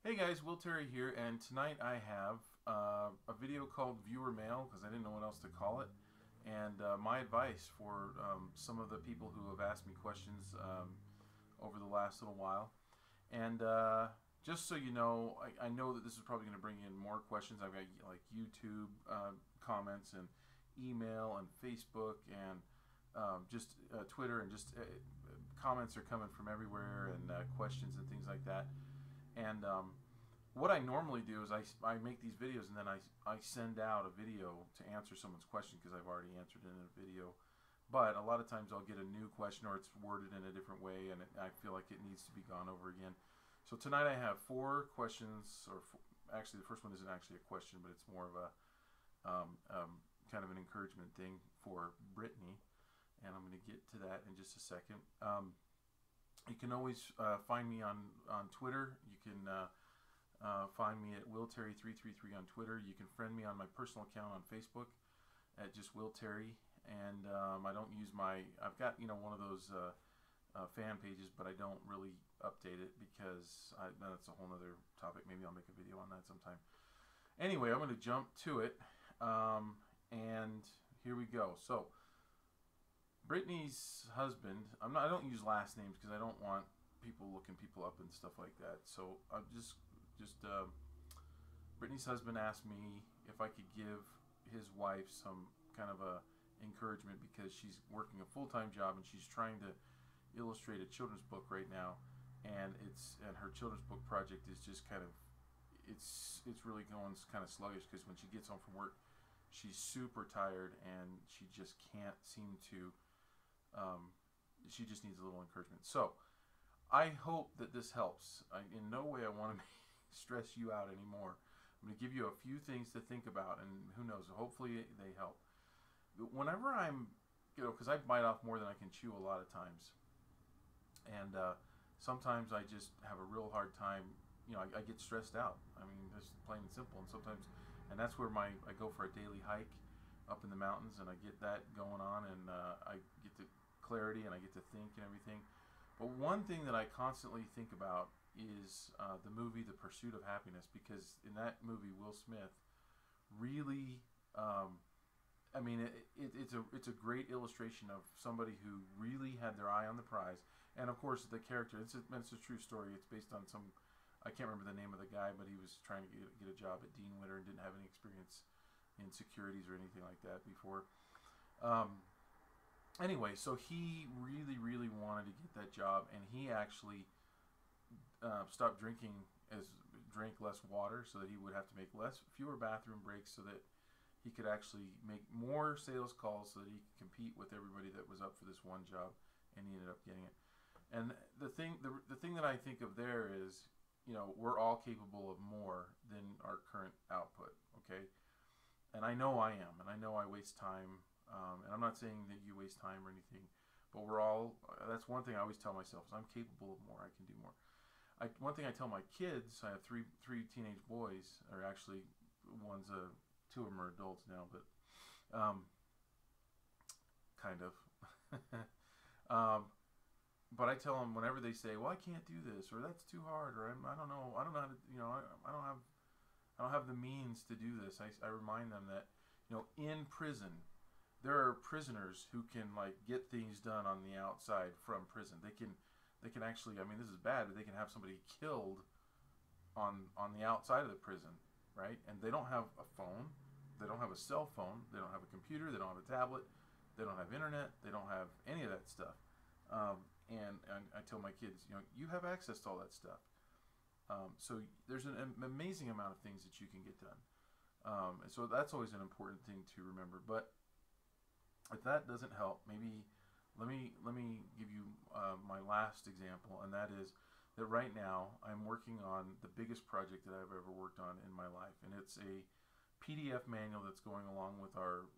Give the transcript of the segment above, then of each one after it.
Hey guys, Will Terry here, and tonight I have a video called Viewer Mail because I didn't know what else to call it, and my advice for some of the people who have asked me questions over the last little while. And just so you know, I know that this is probably going to bring in more questions. I've got like YouTube comments and email and Facebook and just Twitter and just comments are coming from everywhere and questions and things like that. And what I normally do is I make these videos and then I send out a video to answer someone's question because I've already answered it in a video. But a lot of times I'll get a new question or it's worded in a different way and I feel like it needs to be gone over again. So tonight I have four questions, actually the first one isn't actually a question, but it's more of a kind of an encouragement thing for Brittany. And I'm going to get to that in just a second. You can always find me on Twitter. You can find me at WillTerry333 on Twitter. You can friend me on my personal account on Facebook at just Will Terry. And I don't use I've got one of those fan pages, but I don't really update it because that's a whole other topic. Maybe I'll make a video on that sometime. Anyway, I'm going to jump to it, and here we go. So, Brittany's husband. I don't use last names because I don't want people looking people up and stuff like that. So I'm just Brittany's husband asked me if I could give his wife some kind of a encouragement because she's working a full-time job and she's trying to illustrate a children's book right now, and her children's book project is just kind of it's really going kind of sluggish because when she gets home from work she's super tired and she just can't seem to she just needs a little encouragement. So I hope that this helps. In no way I want to stress you out anymore. I'm going to give you a few things to think about, and who knows, hopefully they help. Whenever I'm, because I bite off more than I can chew a lot of times, and sometimes I just have a real hard time. I get stressed out. I mean, just plain and simple. And sometimes, and that's where I go for a daily hike up in the mountains, and I get that going on, and I get the clarity, and I get to think and everything. But one thing that I constantly think about is the movie The Pursuit of Happiness, because in that movie Will Smith really, I mean, it's a great illustration of somebody who really had their eye on the prize, and of course the character. It's a true story. It's based on I can't remember the name of the guy, but he was trying to get a job at Dean Witter and didn't have any experience in securities or anything like that before. Anyway, so he really wanted to get that job, and he actually stopped drank less water so that he would have to make fewer bathroom breaks so that he could actually make more sales calls so that he could compete with everybody that was up for this one job, and he ended up getting it. And the thing that I think of there is, we're all capable of more than our current output, okay? And I know I am, and I know I waste time, and I'm not saying that you waste time or anything, but that's one thing I always tell myself is I'm capable of more, I can do more. One thing I tell my kids, I have three teenage boys, or actually two of them are adults now, but kind of. But I tell them whenever they say, "Well, I can't do this," or "That's too hard," or I don't know how to, I don't have the means to do this. I remind them that, in prison, there are prisoners who can get things done on the outside from prison. They can actually, I mean, this is bad, but they can have somebody killed on the outside of the prison, right? And they don't have a phone, they don't have a cell phone, they don't have a computer, they don't have a tablet, they don't have internet, they don't have any of that stuff. And I tell my kids, you have access to all that stuff. So there's an amazing amount of things that you can get done. And so that's always an important thing to remember. But if that doesn't help, maybe let me give you my last example, and that is that right now I'm working on the biggest project that I've ever worked on in my life, and it's a PDF manual that's going along with our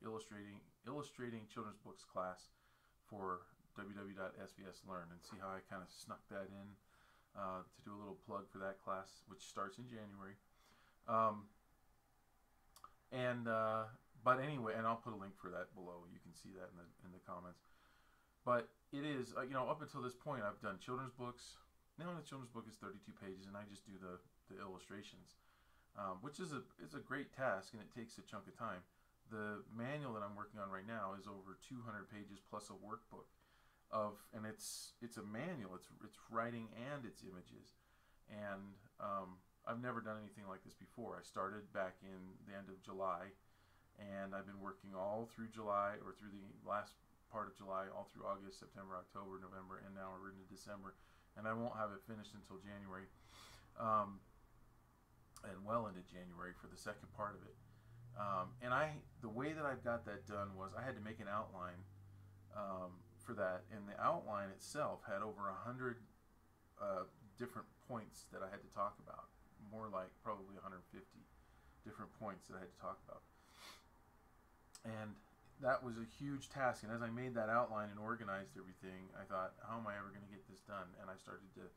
illustrating children's books class for www.svslearn, and see how I kind of snuck that in to do a little plug for that class, which starts in January. But anyway, and I'll put a link for that below. You can see that in the comments. But it is, up until this point, I've done children's books, Now the children's book is 32 pages, and I just do the illustrations, which is a great task, and it takes a chunk of time. The manual that I'm working on right now is over 200 pages plus a workbook and it's a manual. It's writing and it's images, and I've never done anything like this before. I started back in the end of July, and I've been working all through July, or through the last part of July, all through August, September, October, November, and now we're into December, and I won't have it finished until January, and well into January for the second part of it. And the way that I've got that done was I had to make an outline for that, and the outline itself had over 100 different points that I had to talk about, more like probably 150 different points that I had to talk about. And that was a huge task, and as I made that outline and organized everything, I thought, how am I ever going to get this done? And I started to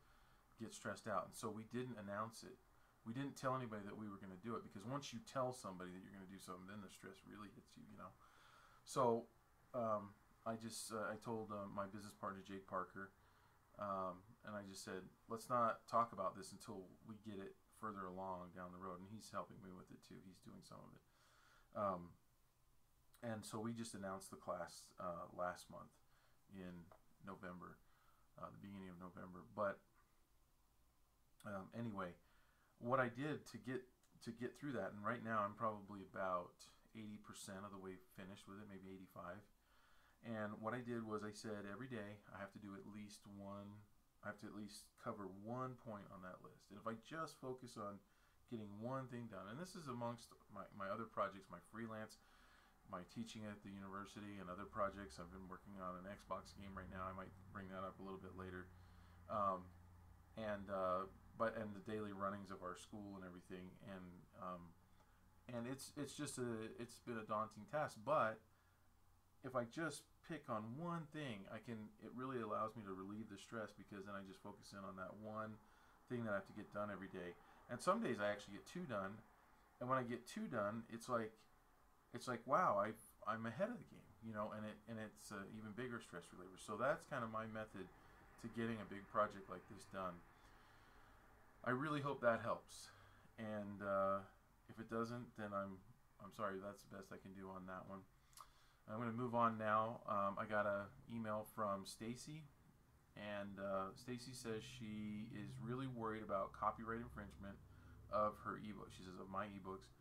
get stressed out, and so we didn't announce it. We didn't tell anybody that we were going to do it, because once you tell somebody that you're going to do something, then the stress really hits you, you know. So I told my business partner, Jake Parker, and I just said, let's not talk about this until we get it further along down the road, and he's helping me with it too. He's doing some of it. And so we just announced the class last month in November, the beginning of November. But anyway, what I did to get through that, and right now I'm probably about 80% of the way finished with it, maybe 85. And what I did was I said every day I have to do at least cover one point on that list. And if I just focus on getting one thing done, and this is amongst my other projects, my freelance, my teaching at the university, and other projects. I've been working on an Xbox game right now. I might bring that up a little bit later. And the daily runnings of our school and everything, and it's been a daunting task. But if I just pick on one thing, it really allows me to relieve the stress, because then I just focus in on that one thing that I have to get done every day. And some days I actually get two done, and when I get two done, it's like wow, I'm ahead of the game, you know, and it's an even bigger stress reliever. So that's kind of my method to getting a big project like this done. I really hope that helps, and if it doesn't, then I'm sorry. That's the best I can do on that one. I'm going to move on now. I got an email from Stacy, and Stacy says she is really worried about copyright infringement of her ebook. She says, of my ebooks.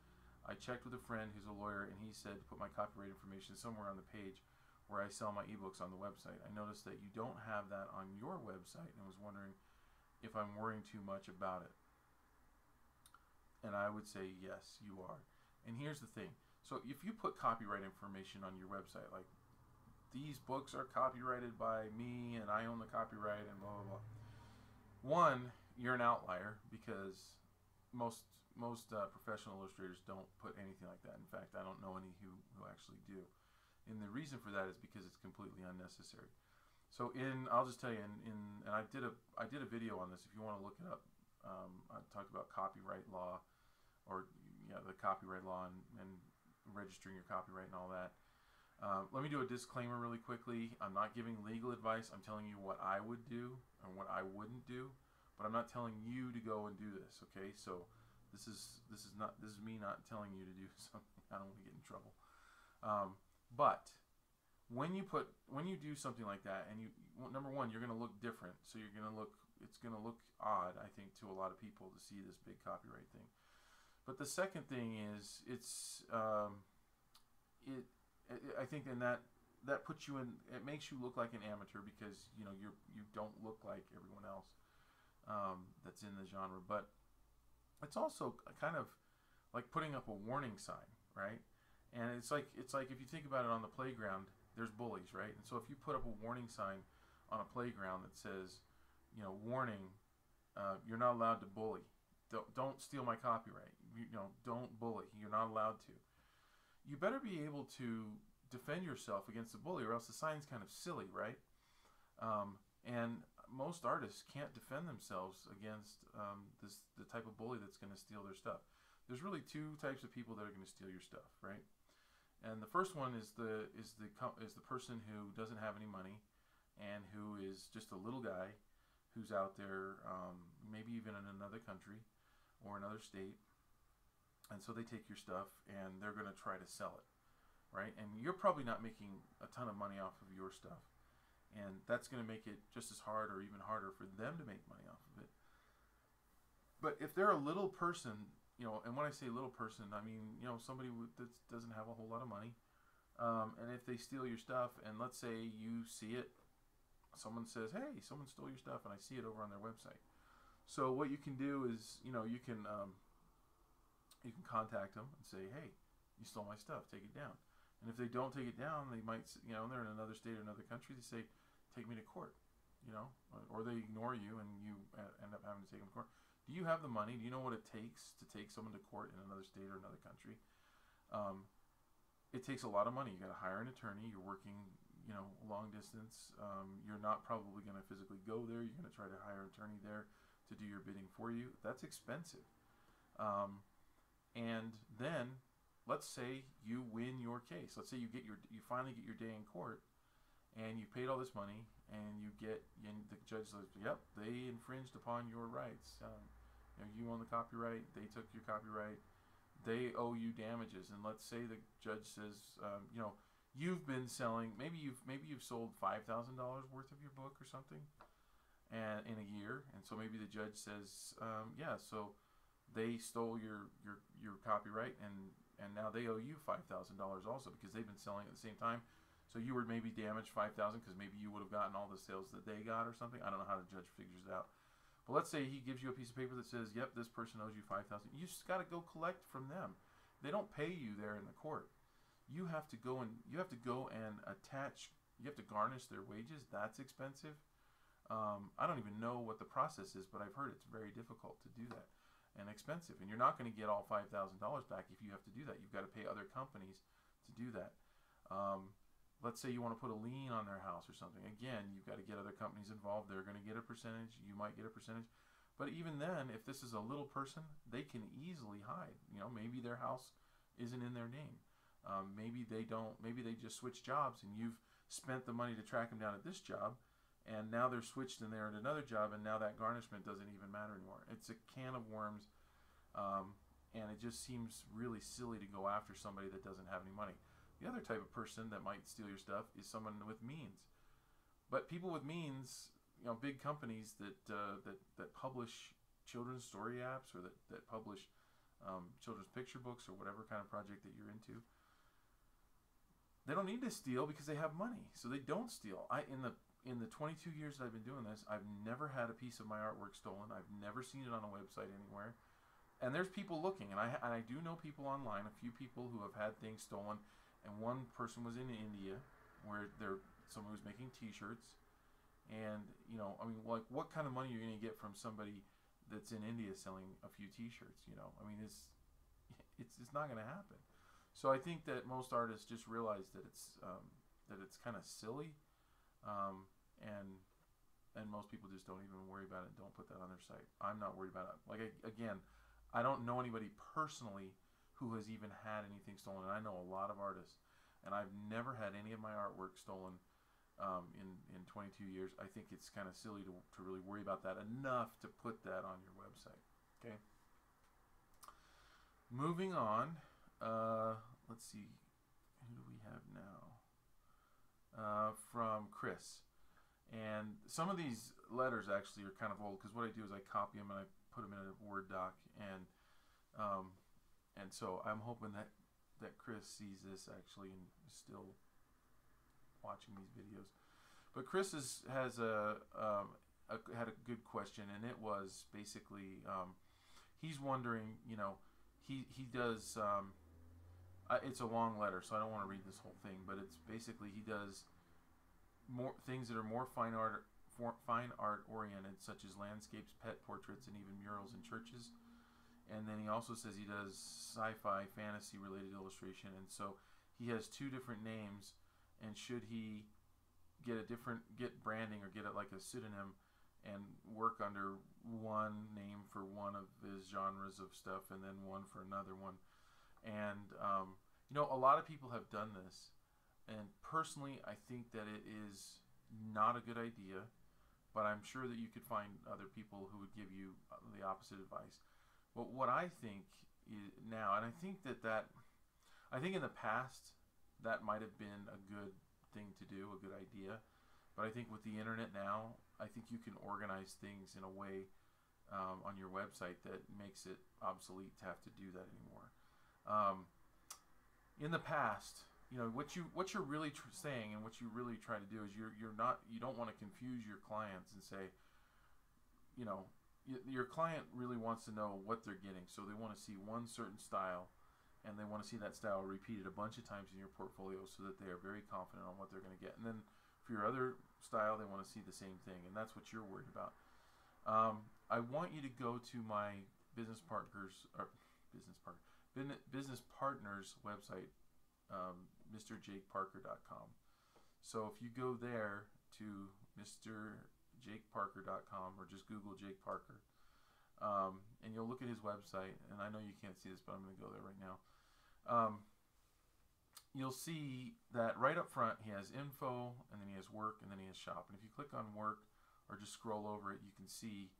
I checked with a friend who's a lawyer, and he said to put my copyright information somewhere on the page where I sell my ebooks on the website. I noticed that you don't have that on your website, and was wondering if I'm worrying too much about it. And I would say yes, you are. And here's the thing. So if you put copyright information on your website, like these books are copyrighted by me and I own the copyright and blah, blah, blah. One, you're an outlier, because most professional illustrators don't put anything like that. In fact, I don't know any who actually do. And the reason for that is because it's completely unnecessary. So I'll just tell you, and I did a video on this. If you want to look it up, I talked about copyright law, or the copyright law, and registering your copyright and all that. Let me do a disclaimer really quickly. I'm not giving legal advice. I'm telling you what I would do and what I wouldn't do, but I'm not telling you to go and do this. Okay, so this is me not telling you to do something. I don't want to get in trouble. But when you do something like that, and number one, you're going to look different. So it's going to look odd, I think, to a lot of people to see this big copyright thing. But the second thing is, I think then that puts you in, it makes you look like an amateur, because you don't look like everyone else that's in the genre. But it's also kind of like putting up a warning sign, right? And it's like if you think about it, on the playground, there's bullies, right? And so if you put up a warning sign on a playground that says, warning, you're not allowed to bully. Don't steal my copyright. Don't bully. You're not allowed to. You better be able to defend yourself against the bully, or else the sign's kind of silly, right? And most artists can't defend themselves against the type of bully that's going to steal their stuff. There's really two types of people that are going to steal your stuff, right? And the first one is the person who doesn't have any money, and who is just a little guy who's out there, maybe even in another country or another state, and so they take your stuff and they're going to try to sell it, right? And you're probably not making a ton of money off of your stuff, and that's going to make it just as hard or even harder for them to make money off of it. But if they're a little person, and when I say little person, I mean, somebody that doesn't have a whole lot of money, and if they steal your stuff, and let's say you see it, someone says, hey, someone stole your stuff, and I see it over on their website. So what you can do is, you can contact them and say, hey, you stole my stuff, take it down. And if they don't take it down, they might, they're in another state or another country, they say, take me to court, or they ignore you and you end up having to take them to court. Do you have the money? Do you know what it takes to take someone to court in another state or another country? It takes a lot of money. You got to hire an attorney. You're working, long distance. You're not probably going to physically go there. You're going to try to hire an attorney there to do your bidding for you. That's expensive. And then, let's say you win your case. Let's say you finally get your day in court, and you paid all this money, and the judge says, yep, they infringed upon your rights. You own the copyright. They took your copyright. They owe you damages. And let's say the judge says, you've been selling. Maybe you've sold $5,000 worth of your book or something, and in a year. And so maybe the judge says, yeah, so they stole your copyright, and now they owe you $5,000 also because they've been selling at the same time. So you were maybe damaged $5,000 because maybe you would have gotten all the sales that they got or something. I don't know how the judge figures it out. But let's say he gives you a piece of paper that says, yep, this person owes you $5,000. You just got to go collect from them. They don't pay you there in the court. You have to go and attach. You have to garnish their wages. That's expensive. I don't even know what the process is, but I've heard it's very difficult to do that and expensive. And you're not going to get all $5,000 back if you have to do that. You've got to pay other companies to do that. Let's say you want to put a lien on their house or something. Again, you've got to get other companies involved. They're going to get a percentage. You might get a percentage. But even then, if this is a little person, they can easily hide. Maybe their house isn't in their name. Maybe they don't. Maybe they just switch jobs, and you've spent the money to track them down at this job, and now they're switched and they're at another job, and now that garnishment doesn't even matter anymore. It's a can of worms, and it just seems really silly to go after somebody that doesn't have any money. The other type of person that might steal your stuff is someone with means. But people with means, big companies that publish children's story apps or that publish children's picture books or whatever kind of project that you're into, they don't need to steal because they have money, so they don't steal. In the 22 years that I've been doing this, I've never had a piece of my artwork stolen. I've never seen it on a website anywhere. And there's people looking, and I do know people online, a few people who have had things stolen. And one person was in India, where someone was making T-shirts, and what kind of money are you going to get from somebody that's in India selling a few T-shirts? It's not going to happen. So I think that most artists just realize that it's kind of silly, and most people just don't even worry about it. Don't put that on their site. I'm not worried about it. Again, I don't know anybody personally who has even had anything stolen. And I know a lot of artists, and I've never had any of my artwork stolen in 22 years. I think it's kind of silly to really worry about that enough to put that on your website. Okay. Moving on, let's see, who do we have now? From Chris. And some of these letters actually are kind of old, because what I do is I copy them and I put them in a Word doc, and so I'm hoping that Chris sees this actually and is still watching these videos. But Chris had a good question, and it was basically he's wondering, he does. It's a long letter, so I don't want to read this whole thing, but it's basically he does more things that are more fine art oriented, such as landscapes, pet portraits, and even murals in churches. And then he also says he does sci-fi, fantasy related illustration, and so he has two different names. And should he get branding or get it like a pseudonym and work under one name for one of his genres of stuff and then one for another one? And a lot of people have done this, and personally I think that it is not a good idea, but I'm sure that you could find other people who would give you the opposite advice. But what I think is now, and I think I think in the past that might have been a good thing to do, a good idea. But I think with the internet now, I think you can organize things in a way on your website that makes it obsolete to have to do that anymore. In the past, what you're really saying and what you really try to do is you don't want to confuse your clients and say, your client really wants to know what they're getting, so they want to see one certain style, and they want to see that style repeated a bunch of times in your portfolio so that they are very confident on what they're going to get. And then for your other style, they want to see the same thing, and that's what you're worried about. I want you to go to my business partners website, mrjakeparker.com. So if you go there to mrjakeparker.com, or just Google Jake Parker, and you'll look at his website, and I know you can't see this, but I'm going to go there right now. You'll see that right up front he has info, and then he has work, and then he has shop. And if you click on work or just scroll over it, you can see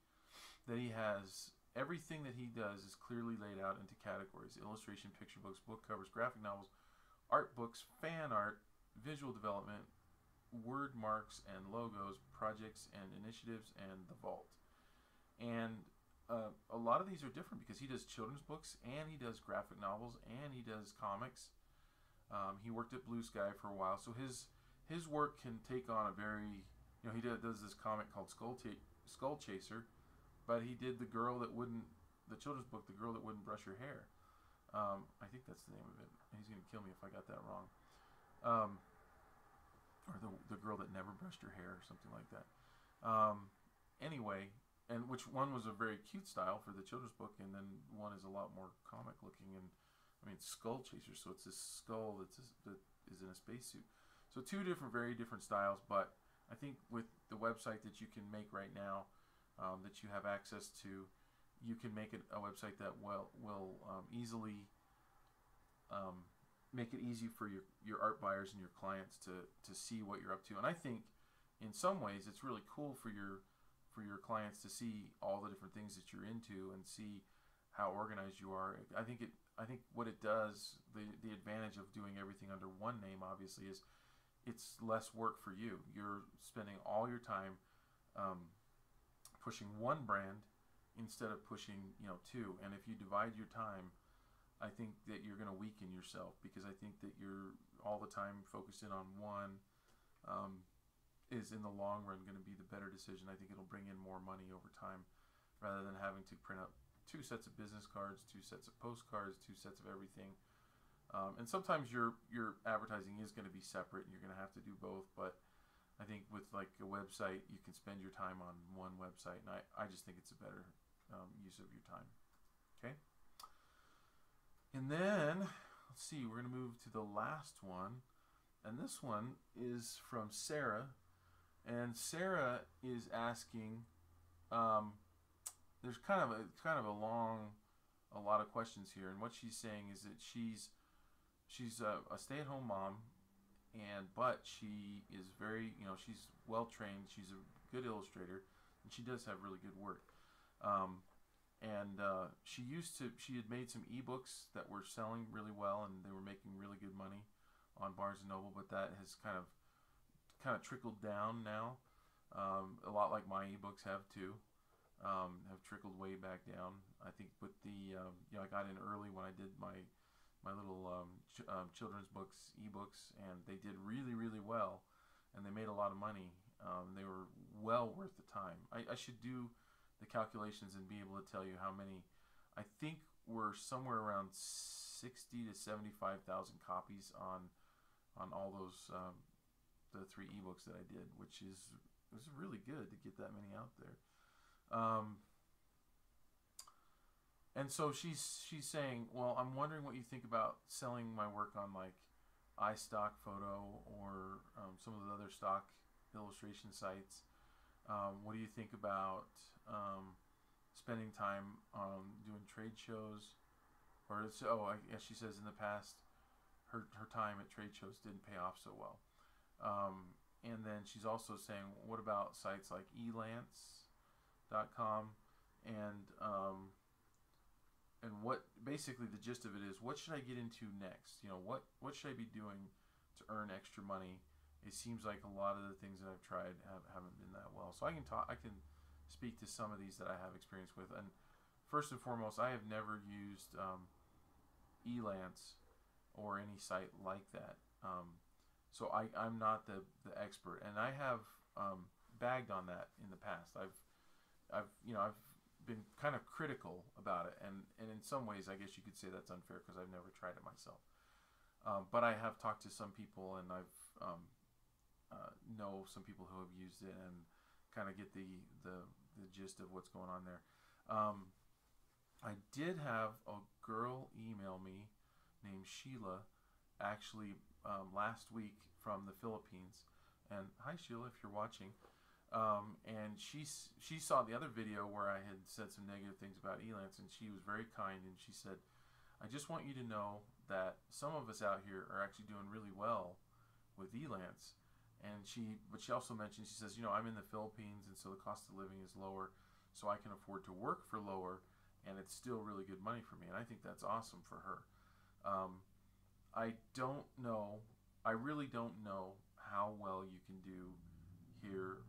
that he has everything that he does is clearly laid out into categories: illustration, picture books, book covers, graphic novels, art books, fan art, visual development, word marks and logos, projects and initiatives, and the vault. And a lot of these are different because he does children's books, and he does graphic novels, and he does comics. He worked at Blue Sky for a while, so his work can take on a very, he does this comic called Skull Chaser, but he did the children's book, The Girl That Wouldn't Brush Her Hair. I think that's the name of it. He's going to kill me if I got that wrong. Or the Girl That Never Brushed Her Hair, or something like that. Anyway, and which one was a very cute style for the children's book, and then one is a lot more comic looking, and it's Skull Chaser, so it's this skull that is in a spacesuit. So two very different styles, but I think with the website that you can make right now, that you have access to, you can make it a website that will easily make it easy for your art buyers and your clients to see what you're up to. And I think in some ways it's really cool for your clients to see all the different things that you're into and see how organized you are. I think what it does, the advantage of doing everything under one name, obviously, is it's less work for you. You're spending all your time pushing one brand instead of pushing two. And if you divide your time, I think that you're going to weaken yourself, because I think that you're all the time focused in on one is in the long run going to be the better decision. I think it'll bring in more money over time, rather than having to print up 2 sets of business cards, 2 sets of postcards, 2 sets of everything. And sometimes your advertising is going to be separate, and you're going to have to do both. But I think with like a website, you can spend your time on one website, and I just think it's a better use of your time. Okay. And then let's see, we're going to move to the last one, and this one is from Sarah, and Sarah is asking. There's kind of a lot of questions here, and what she's saying is that she's a stay-at-home mom, but she is very, she's well trained. She's a good illustrator, and she does have really good work. She had made some ebooks that were selling really well, and they were making really good money on Barnes & Noble, but that has kind of trickled down now, a lot like my ebooks have too. Have trickled way back down. I think with the I got in early when I did my little children's books ebooks, and they did really well, and they made a lot of money. They were well worth the time. I should do the calculations and be able to tell you how many. I think we're somewhere around 60 to 75,000 copies on all those the 3 ebooks that I did, which was really good to get that many out there. And so she's saying, well, I'm wondering what you think about selling my work on like iStock Photo or some of the other stock illustration sites. What do you think about spending time doing trade shows? I guess she says in the past her time at trade shows didn't pay off so well. and then she's also saying, what about sites like elance.com and what basically the gist of it is, what should I get into next? What should I be doing to earn extra money? It seems like a lot of the things that I've tried haven't been that well. So I can speak to some of these that I have experience with. And first and foremost, I have never used Elance or any site like that. So I'm not the expert, and I have bagged on that in the past. I've been kind of critical about it, and in some ways, I guess you could say that's unfair because I've never tried it myself. But I have talked to some people, and I've know some people who have used it and kind of get the gist of what's going on there. I did have a girl email me named Sheila actually last week from the Philippines, and hi Sheila if you're watching. And she saw the other video where I had said some negative things about Elance, and she was very kind, and she said, I just want you to know that some of us out here are actually doing really well with Elance. And but she also mentioned, she says, I'm in the Philippines, and so the cost of living is lower, so I can afford to work for lower, and it's still really good money for me. And I think that's awesome for her. I really don't know how well you can do here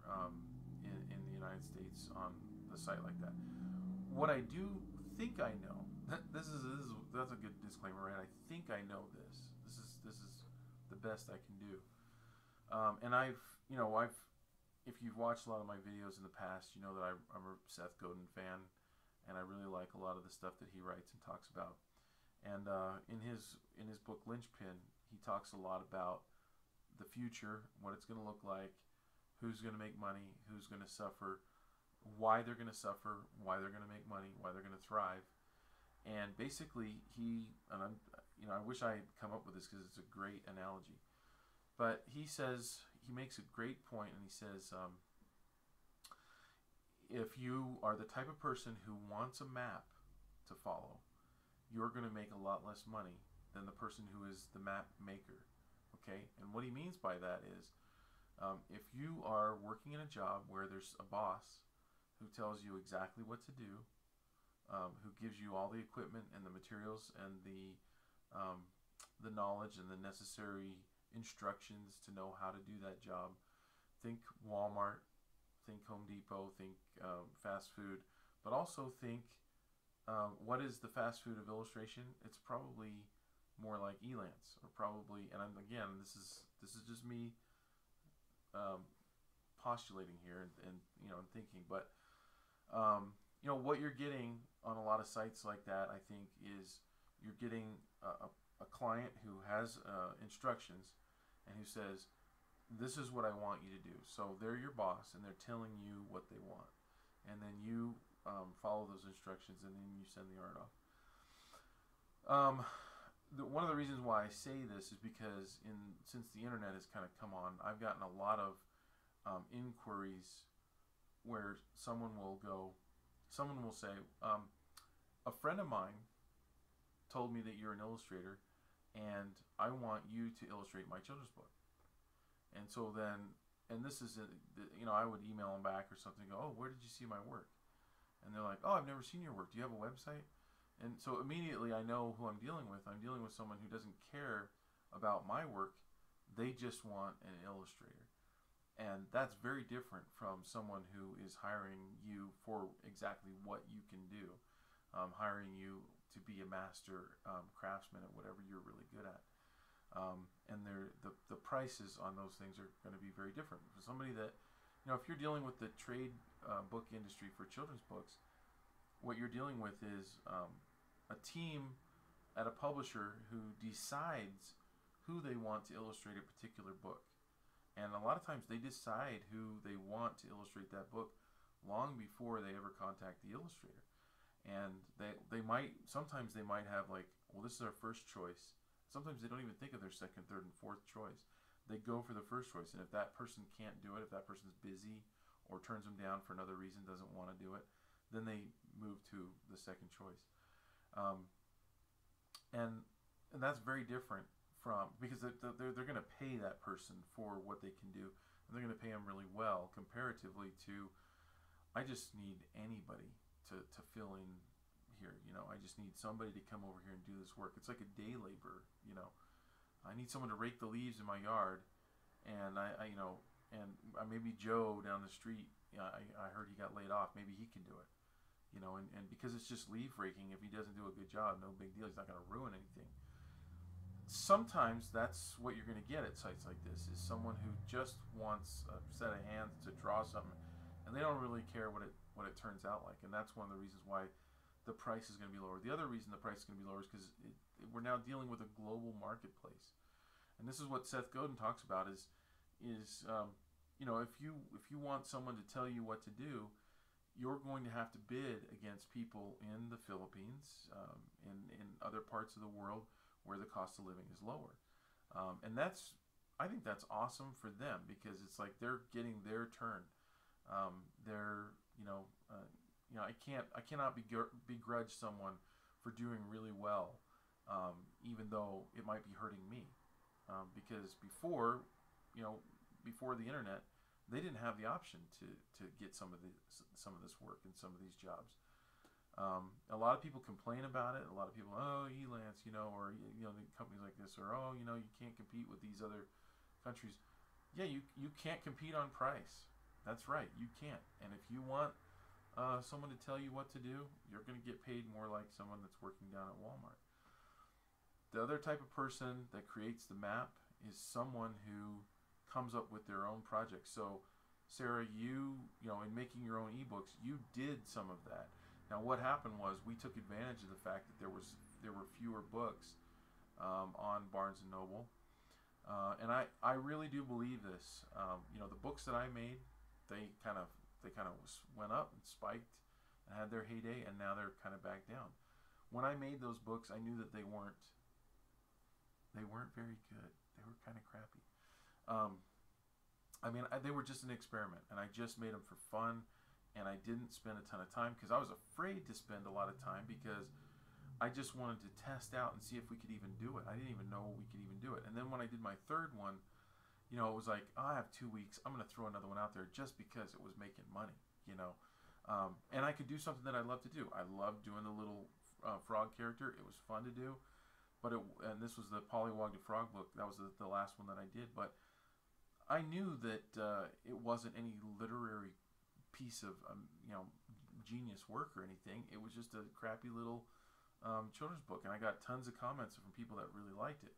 in the United States on the site like that. What I do think I know, that's a good disclaimer, right? I think I know this. This is the best I can do. And if you've watched a lot of my videos in the past, you know that I'm a Seth Godin fan, and I really like a lot of the stuff that he writes and talks about. And in his book Linchpin, he talks a lot about the future, what it's going to look like, who's going to make money, who's going to suffer, why they're going to suffer, why they're going to make money, why they're going to thrive. And basically, I wish I had come up with this because it's a great analogy. But he makes a great point, and he says, if you are the type of person who wants a map to follow, you're going to make a lot less money than the person who is the map maker. Okay? And what he means by that is, if you are working in a job where there's a boss who tells you exactly what to do, who gives you all the equipment and the materials and the knowledge and the necessary instructions to know how to do that job, think Walmart, think Home Depot, think fast food, but also think what is the fast food of illustration? It's probably more like Elance, or probably, and again, this is just me postulating here and thinking, but what you're getting on a lot of sites like that, I think, is you're getting a client who has instructions and who says, this is what I want you to do. So they're your boss, and they're telling you what they want, and then you follow those instructions, and then you send the art off. One of the reasons why I say this is because since the internet has kind of come on, I've gotten a lot of inquiries where someone will say, a friend of mine told me that you're an illustrator, and I want you to illustrate my children's book. And so then, and this is, I would email them back or something, go, oh, where did you see my work? And they're like, oh, I've never seen your work. Do you have a website? And so immediately I know who I'm dealing with. I'm dealing with someone who doesn't care about my work. They just want an illustrator. And that's very different from someone who is hiring you for exactly what you can do, hiring you to be a master craftsman at whatever you're really good at. And the prices on those things are going to be very different. For somebody that, if you're dealing with the trade book industry for children's books, what you're dealing with is a team at a publisher who decides who they want to illustrate a particular book. And a lot of times they decide who they want to illustrate that book long before they ever contact the illustrator. And sometimes they might have like, well, this is our first choice. Sometimes they don't even think of their second, third, and fourth choice. They go for the first choice. And if that person can't do it, if that person's busy or turns them down for another reason, doesn't want to do it, then they move to the second choice. And that's very different from, because they're going to pay that person for what they can do. and they're going to pay them really well comparatively to, I just need anybody to fill in here. I just need somebody to come over here and do this work. It's like a day laborer. I need someone to rake the leaves in my yard, and and maybe Joe down the street. I heard he got laid off. Maybe he can do it. And because it's just leaf raking, if he doesn't do a good job, no big deal. He's not going to ruin anything. Sometimes that's what you're going to get at sites like this, is someone who just wants a set of hands to draw something, and they don't really care what it turns out like. And that's one of the reasons why the price is going to be lower. The other reason the price is going to be lower is because we're now dealing with a global marketplace. And this is what Seth Godin talks about is if you want someone to tell you what to do, you're going to have to bid against people in the Philippines, in other parts of the world where the cost of living is lower. And I think that's awesome for them, because it's like they're getting their turn. I cannot begrudge someone for doing really well, even though it might be hurting me. Because before the internet, they didn't have the option to get some of this work and some of these jobs. A lot of people complain about it. A lot of people, oh, Elance, or the companies like this, or oh, you can't compete with these other countries. Yeah, you can't compete on price. That's right, you can't. And if you want someone to tell you what to do, you're going to get paid more like someone that's working down at Walmart. The other type of person that creates the map is someone who comes up with their own projects. So, Sarah, in making your own ebooks, you did some of that. Now, what happened was we took advantage of the fact that there were fewer books on Barnes and Noble, and I really do believe this. The books that I made, they kind of went up and spiked and had their heyday, and now they're kind of back down. When I made those books, I knew that they weren't very good. They were kind of crappy. They were just an experiment, and I just made them for fun, and I didn't spend a ton of time because I was afraid to spend a lot of time, because I just wanted to test out and see if we could even do it. I didn't even know we could even do it. And then when I did my third one, it was like, oh, I have 2 weeks. I'm going to throw another one out there just because it was making money, and I could do something that I love to do. I love doing the little frog character. It was fun to do. And this was the Pollywog the Frog book. That was the last one that I did. But I knew that it wasn't any literary piece of genius work or anything. It was just a crappy little children's book, and I got tons of comments from people that really liked it.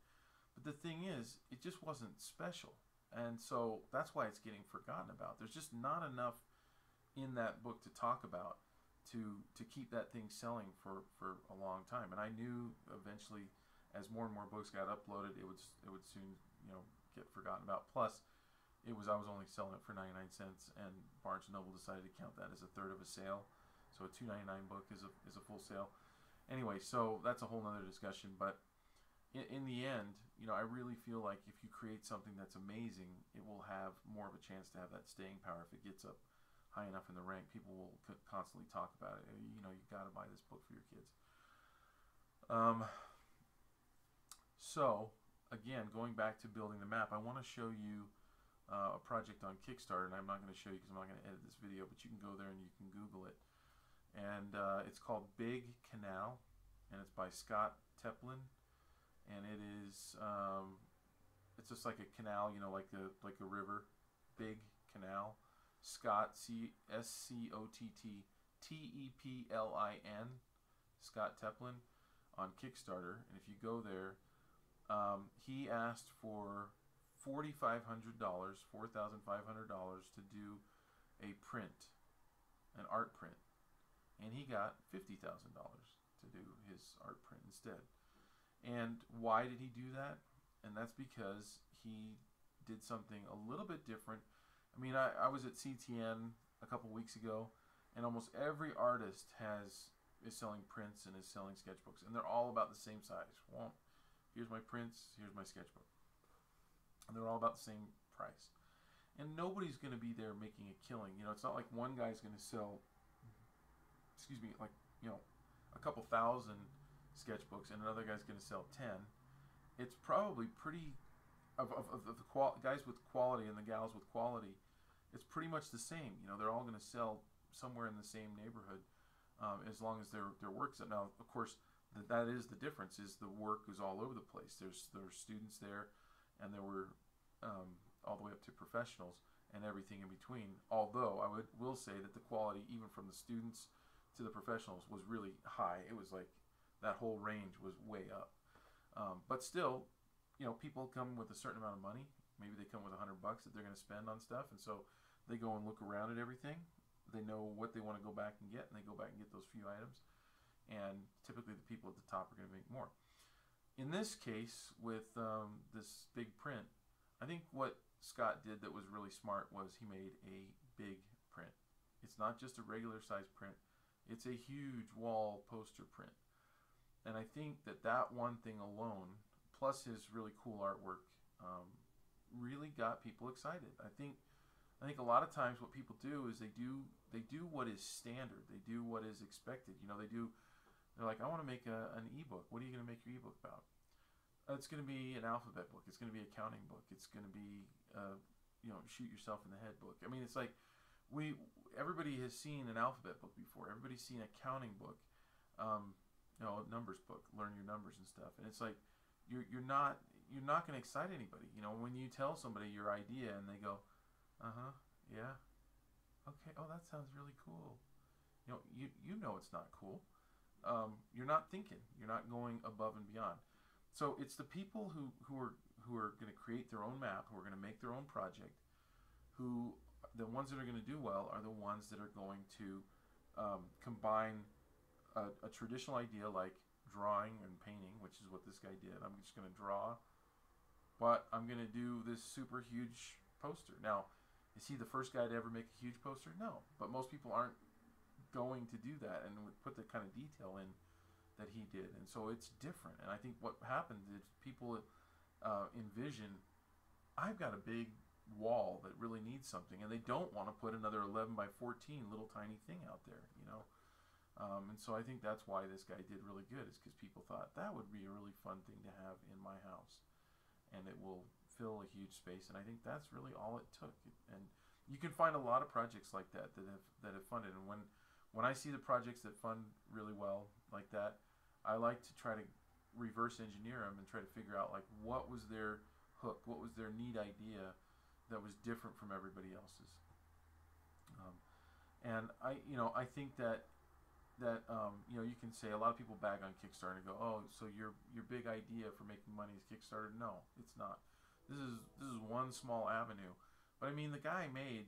But the thing is, it just wasn't special, and so that's why it's getting forgotten about. There's just not enough in that book to talk about to keep that thing selling for a long time. And I knew eventually, as more and more books got uploaded, it would soon get forgotten about. Plus, I was only selling it for 99 cents, and Barnes and Noble decided to count that as a third of a sale. So a $2.99 book is a full sale. Anyway, so that's a whole nother discussion. But in the end, I really feel like if you create something that's amazing, it will have more of a chance to have that staying power. If it gets up high enough in the rank, people will constantly talk about it. You got to buy this book for your kids. So again, going back to building the map, I want to show you a project on Kickstarter, and I'm not going to show you because I'm not going to edit this video, but you can go there and you can Google it. And it's called Big Canal, and it's by Scott Teplin, and it is it's just like a canal, like a river. Big Canal. Scott, SCOTTTEPLIN, Scott Teplin, on Kickstarter. And if you go there, he asked for $4,500 to do a print, an art print, and he got $50,000 to do his art print instead. And why did he do that? And that's because he did something a little bit different. I was at CTN a couple weeks ago, and almost every artist is selling prints and is selling sketchbooks, and they're all about the same size. Well, here's my prints, here's my sketchbook. And they're all about the same price. And nobody's going to be there making a killing. It's not like one guy's going to sell, a couple thousand sketchbooks and another guy's going to sell 10. It's probably pretty of the guys with quality and the gals with quality, it's pretty much the same. You know, they're all going to sell somewhere in the same neighborhood, as long as their work's up. Now, of course, that is the difference. Is the work is all over the place. There's students there, and there were all the way up to professionals and everything in between. Although I will say that the quality, even from the students to the professionals, was really high. It was like that whole range was way up. But still, you know, people come with a certain amount of money. Maybe they come with $100 that they're going to spend on stuff, and so they go and look around at everything. They know what they want to go back and get, and they go back and get those few items. And typically the people at the top are going to make more. In this case, with this big print, I think what Scott did that was really smart was he made a big print. It's not just a regular size print. It's a huge wall poster print. And I think that one thing alone, plus his really cool artwork, really got people excited. I think a lot of times what people do is they do what is standard. They do what is expected. You know, they're like, I want to make an ebook. What are you going to make your ebook about? It's going to be an alphabet book. It's going to be a counting book. It's going to be, you know, shoot yourself in the head book. I mean, it's like everybody has seen an alphabet book before. Everybody's seen a counting book, you know, a numbers book, learn your numbers and stuff. And it's like you're not going to excite anybody. You know, when you tell somebody your idea and they go, yeah, okay, oh, that sounds really cool. You know, you know it's not cool. You're not thinking. You're not going above and beyond. So it's the people who are going to create their own map, who are going to make their own project, who the ones that are going to do well are the ones that are going to combine a traditional idea like drawing and painting, which is what this guy did. I'm just going to draw, but I'm going to do this super huge poster. Now, is he the first guy to ever make a huge poster? No, but most people aren't going to do that and would put the kind of detail in that he did, and so it's different. And I think what happened is people envision, I've got a big wall that really needs something, and they don't want to put another 11 by 14 little tiny thing out there, you know. And so I think that's why this guy did really good, is because people thought that would be a really fun thing to have in my house, and it will fill a huge space. And I think that's really all it took. And you can find a lot of projects like that have funded. And when I see the projects that fund really well like that, I like to try to reverse engineer them and try to figure out like what was their hook, what was their neat idea that was different from everybody else's. And I think that you know, you can say a lot of people bag on Kickstarter and go, oh, so your big idea for making money is Kickstarter. No, it's not. This is one small avenue. But I mean, the guy made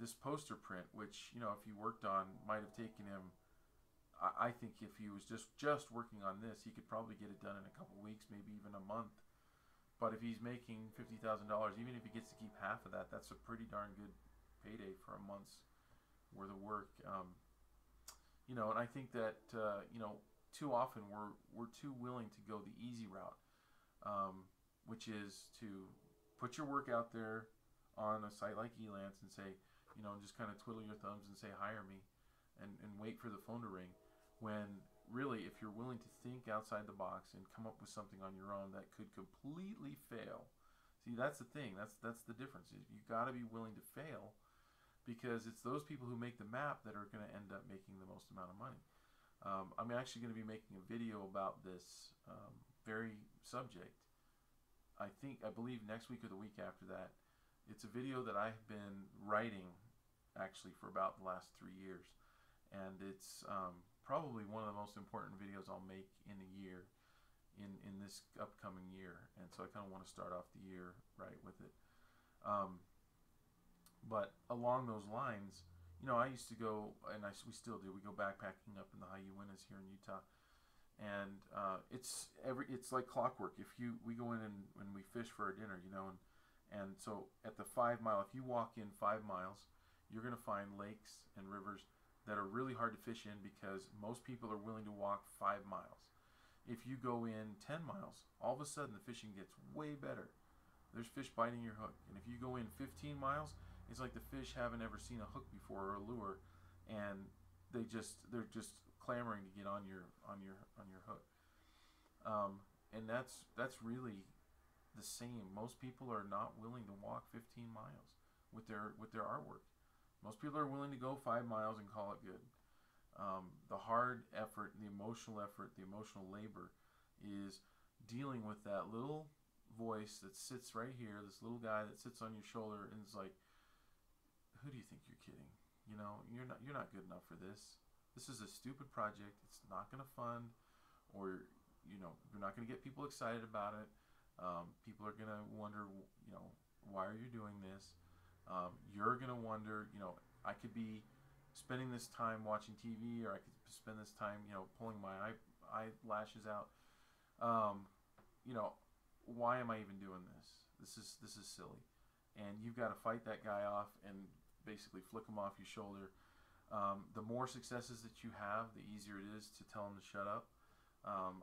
this poster print, which, you know, if he worked on, might have taken him, I think if he was just working on this, he could probably get it done in a couple weeks, maybe even a month. But if he's making $50,000, even if he gets to keep half of that, that's a pretty darn good payday for a month's worth of work. You know, and I think that you know, too often we're too willing to go the easy route, which is to put your work out there on a site like Elance and say, you know, just kind of twiddle your thumbs and say, hire me, and wait for the phone to ring. When really, if you're willing to think outside the box and come up with something on your own that could completely fail, see, that's the thing. That's the difference. You got to be willing to fail, because it's those people who make the map that are going to end up making the most amount of money. I'm actually going to be making a video about this very subject. I believe next week or the week after that. It's a video that I've been writing actually for about the last 3 years, and it's probably one of the most important videos I'll make in a year, in this upcoming year. And so I kind of want to start off the year right with it. But along those lines, you know, I used to go, and we still do. We go backpacking up in the high Uintas here in Utah, and it's like clockwork. We go in and we fish for our dinner, you know, and so at the 5 mile, if you walk in 5 miles, you're going to find lakes and rivers that are really hard to fish in, because most people are willing to walk 5 miles. If you go in 10 miles, all of a sudden the fishing gets way better. There's fish biting your hook. And if you go in 15 miles, it's like the fish haven't ever seen a hook before, or a lure, and they're just clamoring to get on your hook. And that's really the same. Most people are not willing to walk 15 miles with their artwork. Most people are willing to go 5 miles and call it good. The hard effort, the emotional labor is dealing with that little voice that sits right here, this little guy that sits on your shoulder and is like, who do you think you're kidding? You know, you're not good enough for this. This is a stupid project. It's not going to fund, or you're not going to get people excited about it. People are going to wonder, why are you doing this? You're going to wonder, I could be spending this time watching TV, or I could spend this time, pulling my eyelashes out. Why am I even doing this? This is silly. And you've got to fight that guy off and basically flick him off your shoulder. The more successes that you have, the easier it is to tell him to shut up.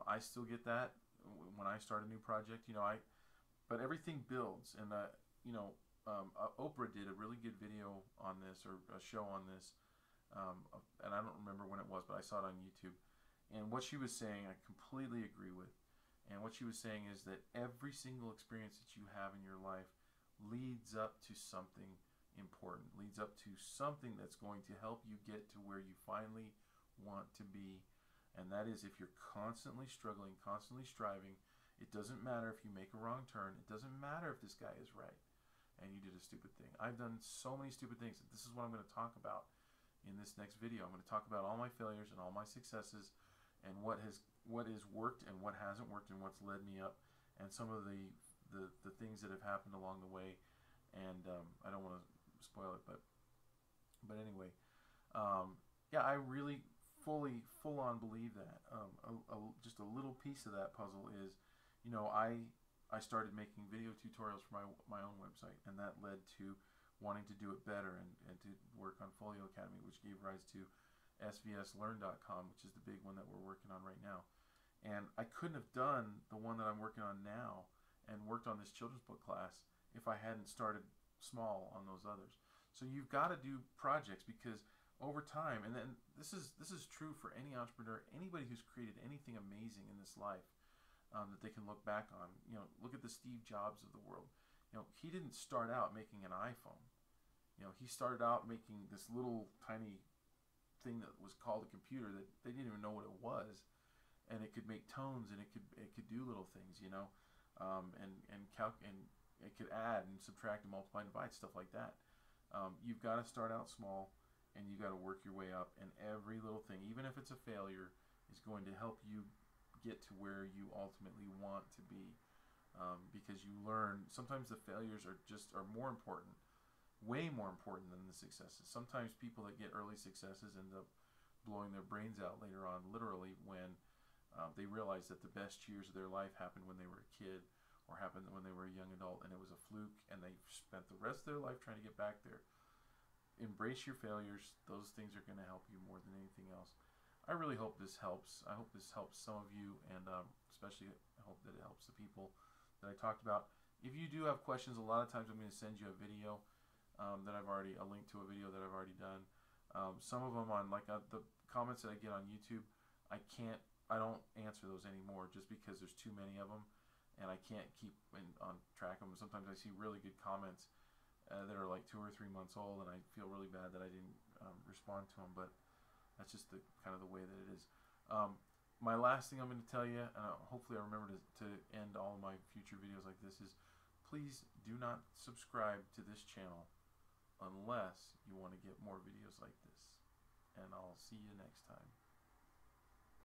I still get that when I start a new project, but everything builds. And Oprah did a really good video on this, or a show on this, and I don't remember when it was, but I saw it on YouTube. And what she was saying, I completely agree with. And what she was saying is that every single experience that you have in your life leads up to something important, leads up to something that's going to help you get to where you finally want to be. And that is, if you're constantly struggling, constantly striving, it doesn't matter if you make a wrong turn. It doesn't matter if this guy is right and you did a stupid thing. I've done so many stupid things. This is what I'm going to talk about in this next video. I'm going to talk about all my failures and all my successes, and what has worked and what hasn't worked, and what's led me up, and some of the things that have happened along the way. And I don't want to spoil it, but anyway, yeah, I really full on believe that. Just a little piece of that puzzle is, I started making video tutorials for my own website, and that led to wanting to do it better and to work on Folio Academy, which gave rise to svslearn.com, which is the big one that we're working on right now. And I couldn't have done the one that I'm working on now and worked on this children's book class if I hadn't started small on those others. So you've got to do projects, because over time, and then this is true for any entrepreneur, anybody who's created anything amazing in this life, that they can look back on. Look at the Steve Jobs of the world. He didn't start out making an iPhone. He started out making this little tiny thing that was called a computer that they didn't even know what it was, and it could make tones, and it could do little things, and it could add and subtract and multiply and divide, stuff like that. You've got to start out small, and you got to work your way up, and every little thing, even if it's a failure, is going to help you get to where you ultimately want to be, because you learn. Sometimes the failures are more important, way more important than the successes. Sometimes people that get early successes end up blowing their brains out later on, literally, when they realize that the best years of their life happened when they were a kid, or happened when they were a young adult, and it was a fluke, and they spent the rest of their life trying to get back there. Embrace your failures. Those things are going to help you more than anything else. I really hope this helps. I hope this helps some of you, and especially I hope that it helps the people that I talked about. If you do have questions, a lot of times I'm going to send you a video a link to a video that I've already done. Some of them on the comments that I get on YouTube, I don't answer those anymore, just because there's too many of them, and I can't keep on track of them. Sometimes I see really good comments that are like 2 or 3 months old, and I feel really bad that I didn't respond to them, but that's just the kind of the way that it is. My last thing I'm going to tell you, and hopefully I remember to end all of my future videos like this, is please do not subscribe to this channel unless you want to get more videos like this. And I'll see you next time.